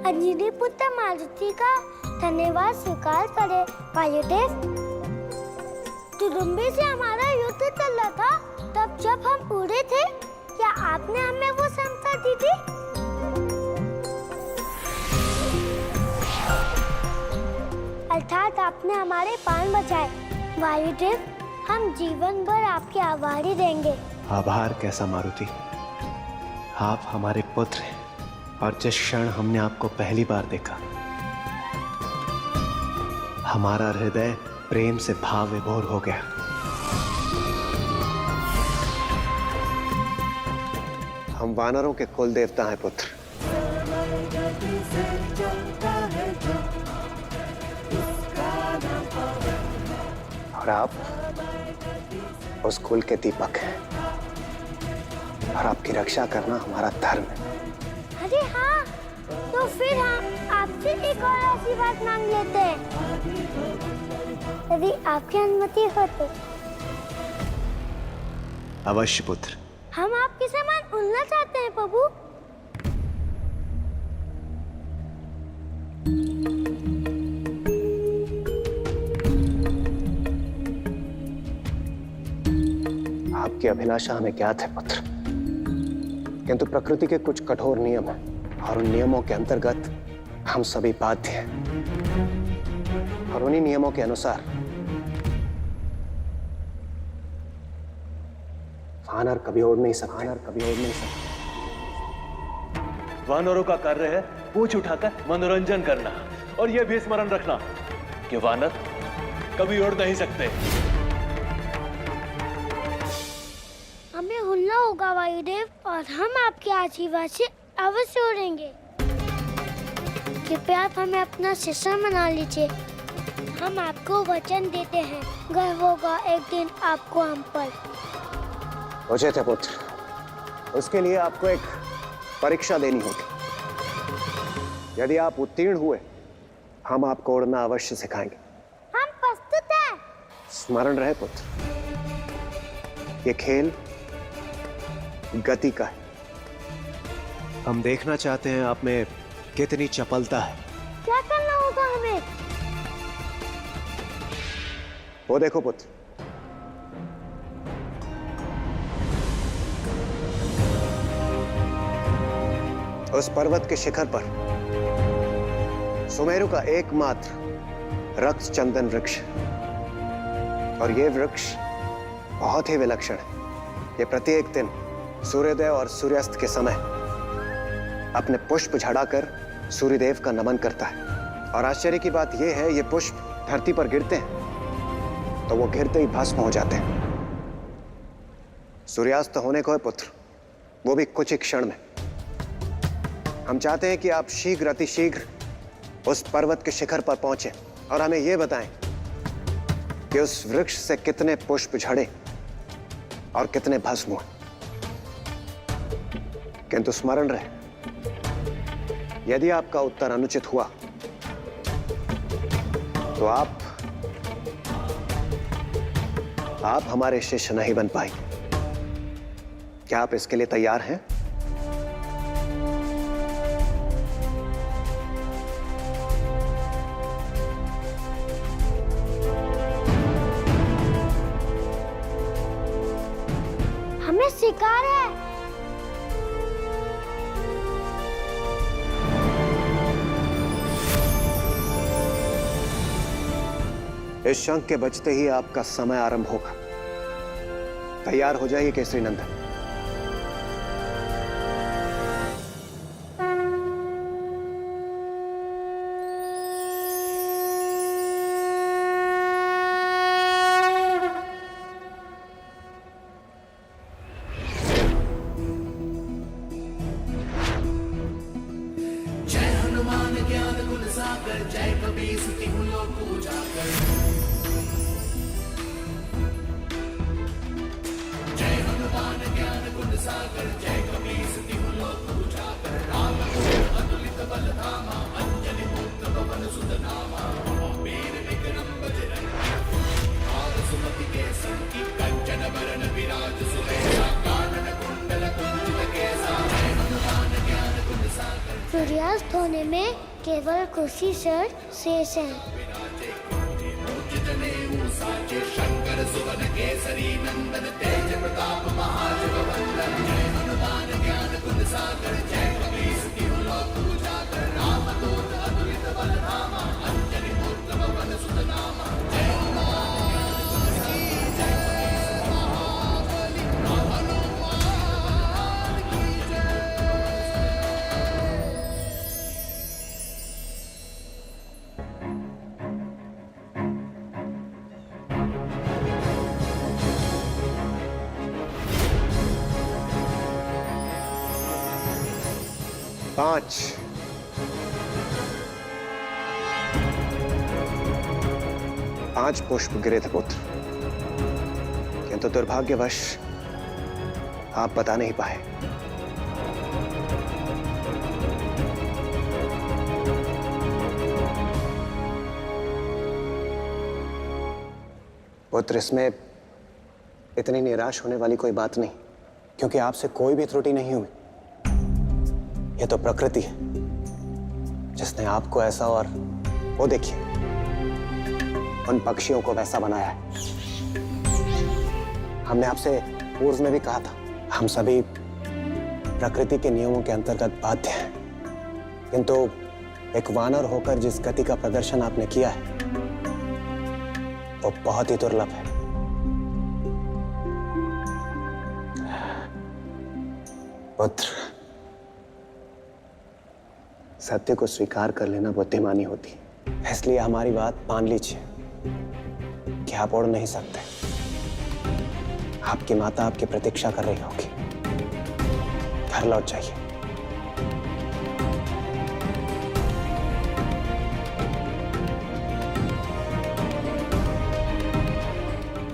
अंजनी पुत्र मारुति का धन्यवाद स्वीकार करे वायुदेव। दुदुम्बी से हमारा युद्ध चल रहा था, तब जब हम उड़े थे, क्या आपने हमें वो क्षमता दी थी? अर्थात आपने हमारे प्राण बचाए। वायुदेव, हम जीवन भर आपके आभारी रहेंगे। आभार कैसा मारुति, आप हमारे पुत्र हैं और जिस क्षण हमने आपको पहली बार देखा हमारा हृदय प्रेम से भाव विभोर हो गया। हम वानरों के कुल देवता हैं पुत्र। और आप उस कुल के दीपक हैं और आपकी रक्षा करना हमारा धर्म है। अरे हाँ, तो फिर हम आपसे एक और आशीर्वाद मांग लेते हैं, यदि आपकी अनुमति हो तो। अवश्य पुत्र। हम आपके समान उड़ना चाहते हैं प्रभु। आपकी अभिलाषा हमें ज्ञात है पुत्र, किंतु प्रकृति के कुछ कठोर नियम हैं और उन नियमों के अंतर्गत हम सभी बाध्य हैं और उन्हीं नियमों के अनुसार वानर कभी उड़ नहीं सकते। वानरों का कार्य है पूंछ उठाकर मनोरंजन करना, और यह भी स्मरण रखना कि वानर कभी उड़ नहीं सकते। हमें उड़ना होगा वायुदेव, और हम आपके आशीर्वाद से अवश्य उड़ेंगे। कृपया आप हमें अपना शिष्य बना लीजिए। हम आपको वचन देते हैं, गर्व होगा एक दिन आपको हम पर। उचित है पुत्र, उसके लिए आपको एक परीक्षा देनी होगी। यदि आप उत्तीर्ण हुए, हम आपको उड़ना अवश्य सिखाएंगे। हम प्रस्तुत हैं। स्मरण रहे पुत्र, ये खेल गति का है। हम देखना चाहते हैं आप में कितनी चपलता है। क्या करना होगा हमें? वो देखो पुत्र, उस पर्वत के शिखर पर सुमेरु का एकमात्र रक्त चंदन वृक्ष, और ये वृक्ष बहुत ही विलक्षण है। ये प्रत्येक दिन सूर्योदय और सूर्यास्त के समय अपने पुष्प झड़ाकर सूर्यदेव का नमन करता है। और आश्चर्य की बात यह है, ये पुष्प धरती पर गिरते हैं तो वो गिरते ही भस्म हो जाते हैं। सूर्यास्त होने को है पुत्र, वो भी कुछ ही क्षण में। हम चाहते हैं कि आप शीघ्र अतिशीघ्र उस पर्वत के शिखर पर पहुंचे और हमें यह बताएं कि उस वृक्ष से कितने पुष्प झड़े और कितने भस्म हुए। किंतु स्मरण रहे, यदि आपका उत्तर अनुचित हुआ तो आप हमारे शिष्य नहीं बन पाएंगे। क्या आप इसके लिए तैयार हैं? हमें शिकार है। इस शंख के बजते ही आपका समय आरंभ होगा। तैयार हो जाइए केसरी नंदन। जय हनुमान ज्ञान गुण सागर, जय कबीर सुति हुलो पूजा कर। जय हनुमान ज्ञान गुण सागर, जय कबीर सुति हुलो पूजा कर। राम अतुलित बल धामा, अंजनी पुत्र पवन सुत नामा। वीर विक्रम बजरंगी, और सुमति के संगी। कंचन वरण विराज सुबेसा, कानन कुंडल कुंचित केसा। जय हनुमान ज्ञान गुण सागर। सूर्यास्त होने में केवल खुशी सर शेष हैं। शंकर सुवन केसरी नंदन तेज प्रताप महाजगवंदन जय हनुमान ज्ञान गुण सागर जय कपीस तिहु लोक उजागर राम दूत अतुलित बल धामा अंजनी पुत्र पवन सुत नामा जय हनुमान ज्ञान गुण सागर जय कपीस महाबली हनुमान की जय। पांच पुष्प गिरे थे पुत्र, किंतु दुर्भाग्यवश आप बता नहीं पाए। पुत्र, इसमें इतनी निराश होने वाली कोई बात नहीं, क्योंकि आपसे कोई भी त्रुटि नहीं हुई। यह तो प्रकृति है जिसने आपको ऐसा, और वो देखिए उन पक्षियों को वैसा बनाया है। हमने आपसे पूर्व में भी कहा था, हम सभी प्रकृति के नियमों के अंतर्गत बाध्य हैं, किंतु एक वानर होकर जिस गति का प्रदर्शन आपने किया है वो बहुत ही दुर्लभ है। पुत्र, सत्य को स्वीकार कर लेना बुद्धिमानी होती है, इसलिए हमारी बात मान लीजिए कि आप उड़ नहीं सकते। आपकी माता आपकी प्रतीक्षा कर रही होगी। घर लौट जाइए।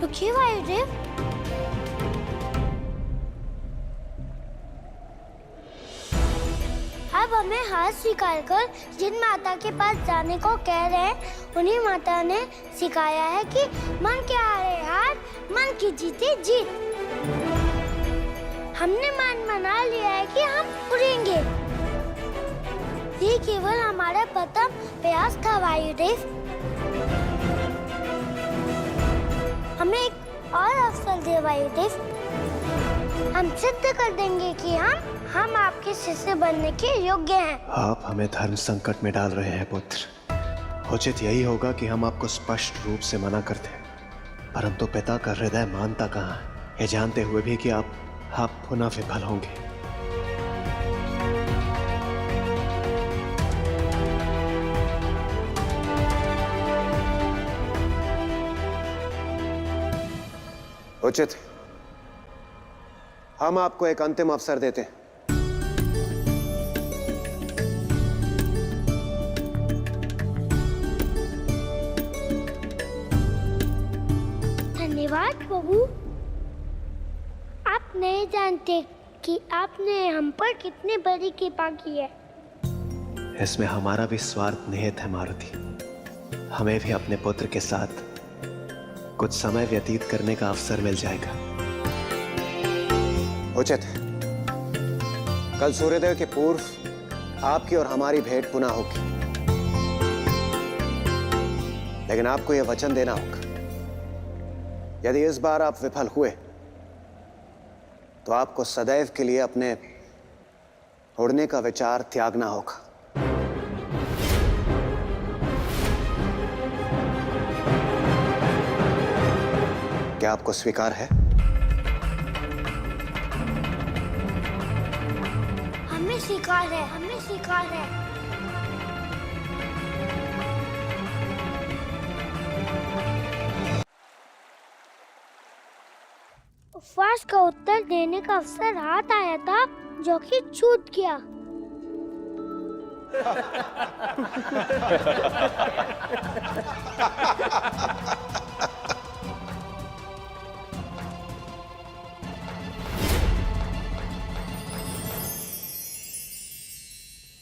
रुकिए वायुदेव, अब हमें हाथ स्वीकार कर जिन माता के पास जाने को कह रहे हैं, उन्हीं माता ने सिखाया है कि मन के हारे हार, मन की जीते जीत। हमने मन बना लिया है कि हम उड़ेंगे। ये केवल हमारा प्रथम प्रयास था वायुदेव। हमें एक और अवसर दे वायुदेव। हम सिद्ध कर देंगे कि हम आपके शिष्य बनने के योग्य हैं। आप हमें धर्म संकट में डाल रहे हैं पुत्र। उचित यही होगा कि हम आपको स्पष्ट रूप से मना कर दें, परंतु पिता का हृदय मानता कहाँ है, ये जानते हुए भी कि आप पुनः विफल होंगे। उचित, हम आपको एक अंतिम अवसर देते हैं। धन्यवाद बहू। आप नहीं जानते कि आपने हम पर कितनी बड़ी कृपा की है। इसमें हमारा भी स्वार्थ निहित है मारुति। हमें भी अपने पुत्र के साथ कुछ समय व्यतीत करने का अवसर मिल जाएगा। उचित, कल सूर्योदय के पूर्व आपकी और हमारी भेंट पुनः होगी, लेकिन आपको यह वचन देना होगा, यदि इस बार आप विफल हुए तो आपको सदैव के लिए अपने उड़ने का विचार त्यागना होगा। क्या आपको स्वीकार है? हमें स्वीकार है, हमें स्वीकार है। उपवास का उत्तर देने का अवसर हाथ आया था, जो कि छूट गया।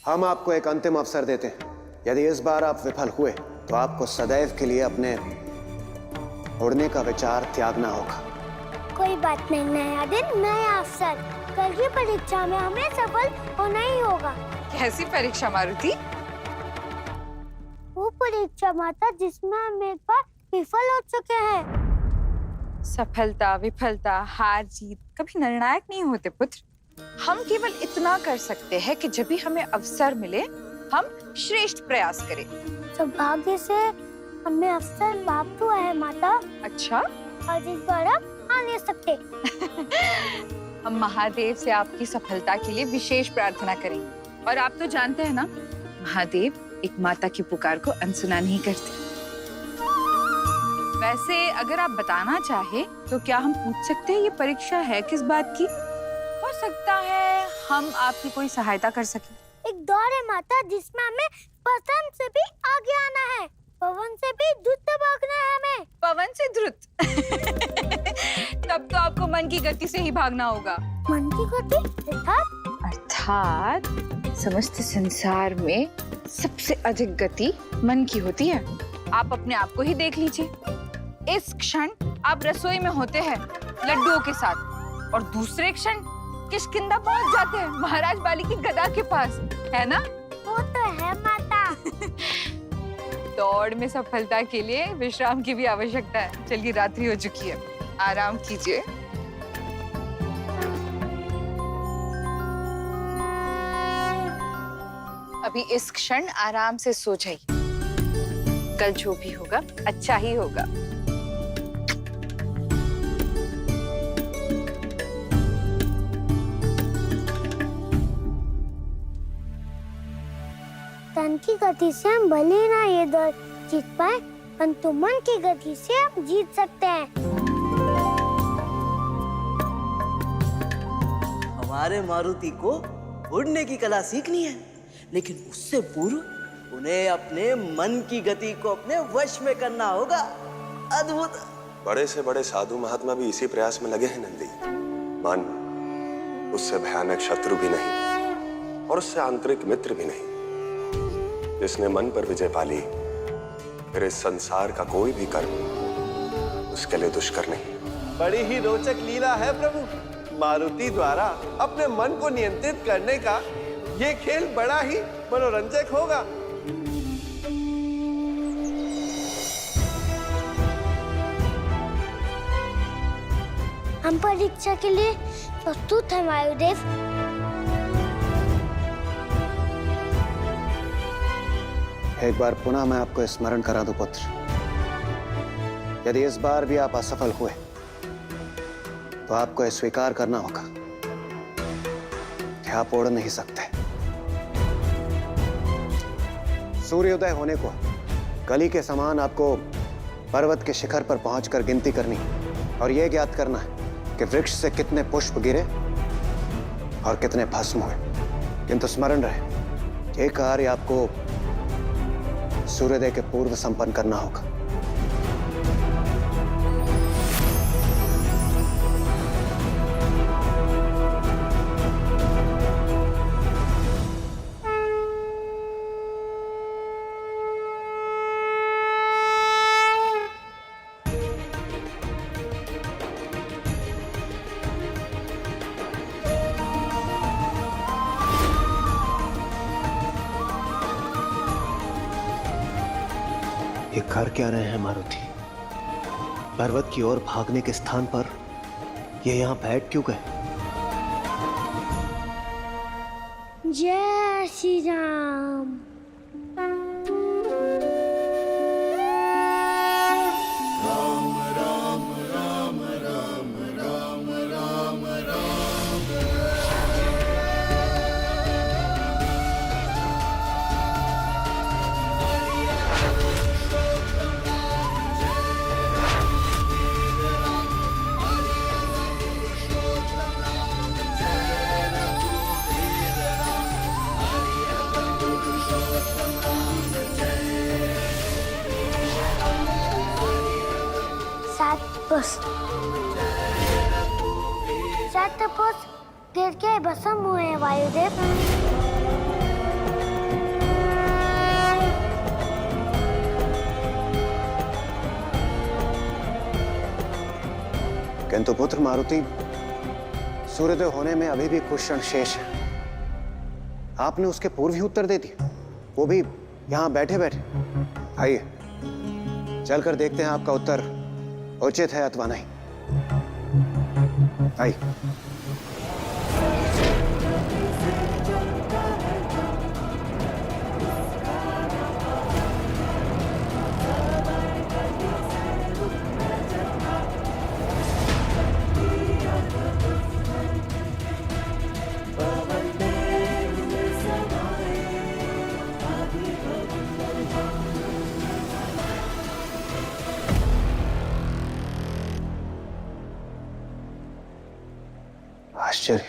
हम आपको एक अंतिम अवसर देते हैं, यदि इस बार आप विफल हुए तो आपको सदैव के लिए अपने उड़ने का विचार त्यागना होगा। कोई बात नहीं, नया दिन नया अवसर। कल की परीक्षा में हमें सफल होना ही होगा। कैसी परीक्षा मारुति? परीक्षा माता जिसमें हम एक बार विफल हो चुके हैं। सफलता विफलता हार जीत कभी निर्णायक नहीं होते पुत्र। हम केवल इतना कर सकते हैं कि जब भी हमें अवसर मिले हम श्रेष्ठ प्रयास करें। सौभाग्य से हमें अवसर प्राप्त हुआ है माता। अच्छा, और इस बार हम आ नहीं सकते। हम महादेव से आपकी सफलता के लिए विशेष प्रार्थना करेंगे। और आप तो जानते हैं ना, महादेव एक माता की पुकार को अनसुना नहीं करते। वैसे अगर आप बताना चाहे तो क्या हम पूछ सकते हैं ये परीक्षा है किस बात की? हो सकता है हम आपकी कोई सहायता कर सकें। एक दौड़ है माता जिसमें हमें पतन से भी आगे आना है, पवन से भी द्रुत भागना है हमें। पवन से द्रुत? तब तो आपको मन की गति से ही भागना होगा। मन की गति अर्थात समस्त संसार में सबसे अधिक गति मन की होती है। आप अपने आप को ही देख लीजिए। इस क्षण आप रसोई में होते हैं लड्डुओं के साथ, और दूसरे क्षण किष्किंधा पहुंच जाते हैं महाराज बाली की गदा के पास, है ना? वो तो है माता। दौड़ में सफलता के लिए विश्राम की भी आवश्यकता है। चलिए रात्रि हो चुकी है, आराम कीजिए। अभी इस क्षण आराम से सो जाइए। कल जो भी होगा अच्छा ही होगा। तन की गति से हम भले ना ये दौड़ जीत पाए, परंतु मन की गति से हम जीत सकते हैं। हमारे मारुति को उड़ने की कला सीखनी है, लेकिन उससे पूर्व उन्हें अपने मन की गति को अपने वश में करना होगा। अद्भुत। बड़े से बड़े साधु महात्मा भी इसी प्रयास में लगे हैं नंदी। मन उससे भयानक शत्रु भी नहीं और उससे आंतरिक मित्र भी नहीं। जिसने मन पर विजय पाली, फिर इस संसार का कोई भी कर्म उसके लिए दुष्कर नहीं। बड़ी ही रोचक लीला है प्रभु। मारुति द्वारा अपने मन को नियंत्रित करने का ये खेल बड़ा ही मनोरंजक होगा। हम परीक्षा के लिए प्रस्तुत हैं वायुदेव। एक बार पुनः मैं आपको स्मरण करा दूं पुत्र, यदि इस बार भी आप असफल हुए तो आपको यह स्वीकार करना होगा कि आप उड़ नहीं सकते। सूर्योदय होने को कली के समान आपको पर्वत के शिखर पर पहुंचकर गिनती करनी और यह ज्ञात करना है कि वृक्ष से कितने पुष्प गिरे और कितने भस्म हुए। किंतु स्मरण रहे, एक कार्य आपको सूर्योदय के पूर्व संपन्न करना होगा। ये कर क्या रहे हैं मारुति? पर्वत की ओर भागने के स्थान पर ये यहाँ बैठ क्यों गए? जय श्री राम। शतपुष्प गिर के भस्म हुए हैं वायुदेव। किंतु पुत्र मारुति, सूर्योदय होने में अभी भी कुछ क्षण शेष है। आपने उसके पूर्व ही उत्तर दे दिया, वो भी यहाँ बैठे बैठे। आइए, चलकर देखते हैं आपका उत्तर उचित है अथवा नहीं। आइए। आश्चर्य,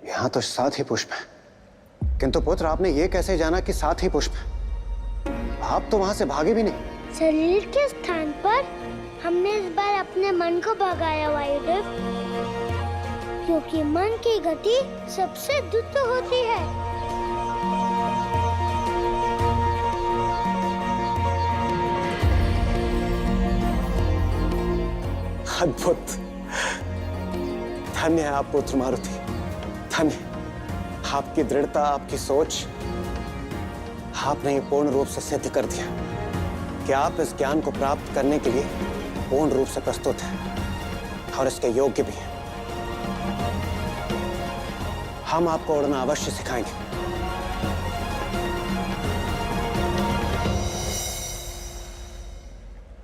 यहां तो 7 ही पुष्प हैं, किंतु पुत्र आपने ये कैसे जाना कि 7 ही पुष्प हैं? आप तो वहां से भागे भी नहीं। शरीर के स्थान पर हमने इस बार अपने मन को भगाया वायुदेव, क्योंकि मन की गति सबसे द्रुत होती है। अद्भुत, धन्य है आप पुत्र मारुति, धन्य। आपकी दृढ़ता, आपकी सोच, आपने ये पूर्ण रूप से सिद्ध कर दिया कि आप इस ज्ञान को प्राप्त करने के लिए पूर्ण रूप से प्रस्तुत हैं और इसके योग्य भी हैं। हम आपको उड़ना अवश्य सिखाएंगे।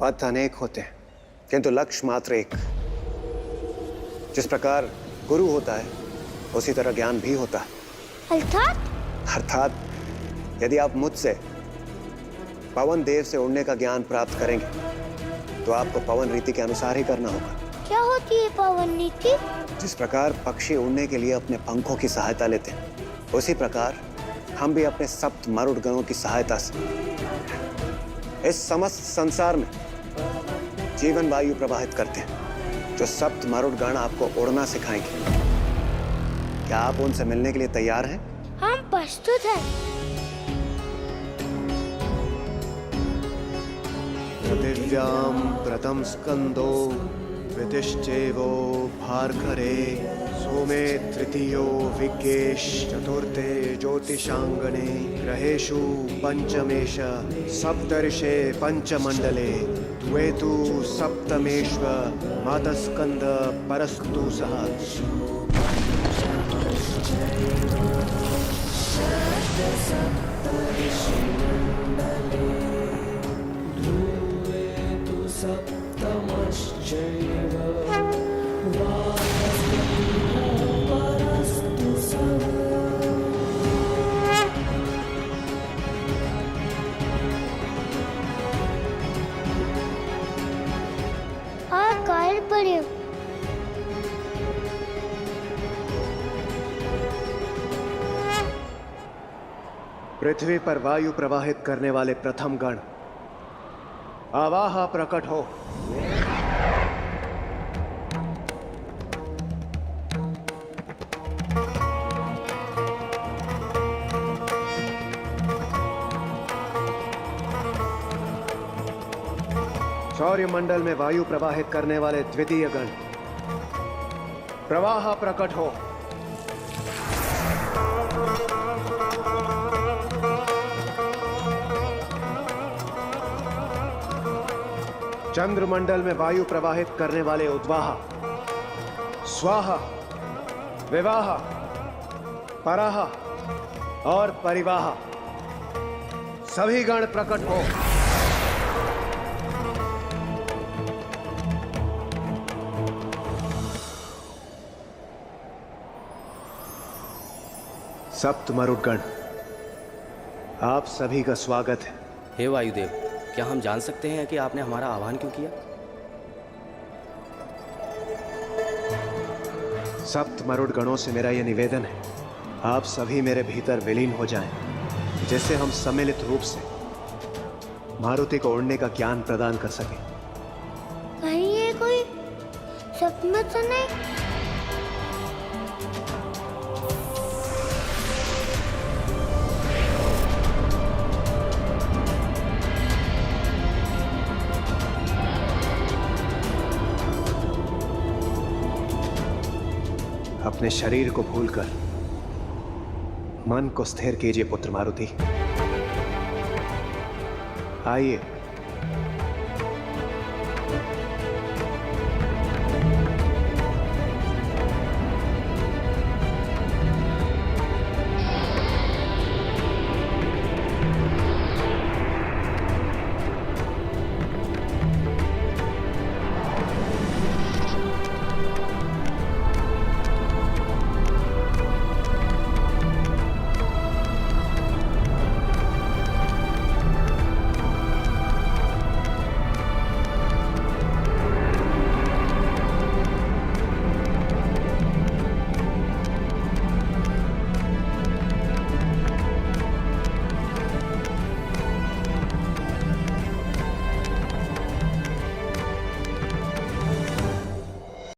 पथ अनेक होते हैं, किंतु लक्ष्य मात्र एक। जिस प्रकार गुरु होता है, उसी तरह ज्ञान भी होता है। अर्थात यदि आप मुझसे पवन देव से उड़ने का ज्ञान प्राप्त करेंगे, तो आपको पवन रीति के अनुसार ही करना होगा। क्या होती है पवन नीति? जिस प्रकार पक्षी उड़ने के लिए अपने पंखों की सहायता लेते हैं, उसी प्रकार हम भी अपने सप्त मरुड़ गणों की सहायता से इस समस्त संसार में जीवन वायु प्रवाहित करते हैं, जो सप्त मरुड़ गण आपको उड़ना सिखाएंगे। क्या आप उनसे मिलने के लिए तैयार हैं? हम प्रस्तुत हैं। पृथिव्यां प्रथम स्कंदो द्वितीश्चैवो भार्गरे सोमे तृतीयो विज्ञेश चतुर्थे ज्योतिषांगणे ग्रहेषु पंचमेश सप्तर्षे पंचमंडले द्वेतु सप्तमेश्व मातस्कंद परस्तु सह। पृथ्वी पर वायु प्रवाहित करने वाले प्रथम गण आवाह प्रकट हो। सौर्य मंडल में वायु प्रवाहित करने वाले द्वितीय गण प्रवाह प्रकट हो। चंद्रमंडल में वायु प्रवाहित करने वाले उद्वाह, स्वाहा, विवाह, पराह और परिवाह सभी गण प्रकट हो। सप्त मरुड़ गण, आप सभी का स्वागत है। हे वायुदेव, क्या हम जान सकते हैं कि आपने हमारा आह्वान क्यों किया? सप्त मरुड़ गणों से मेरा यह निवेदन है, आप सभी मेरे भीतर विलीन हो जाएं, जिससे हम सम्मिलित रूप से मारुति को उड़ने का ज्ञान प्रदान कर सकें। कहीं ये कोई सपना तो नहीं? अपने शरीर को भूलकर मन को स्थिर कीजिए पुत्र मारुति। आइए।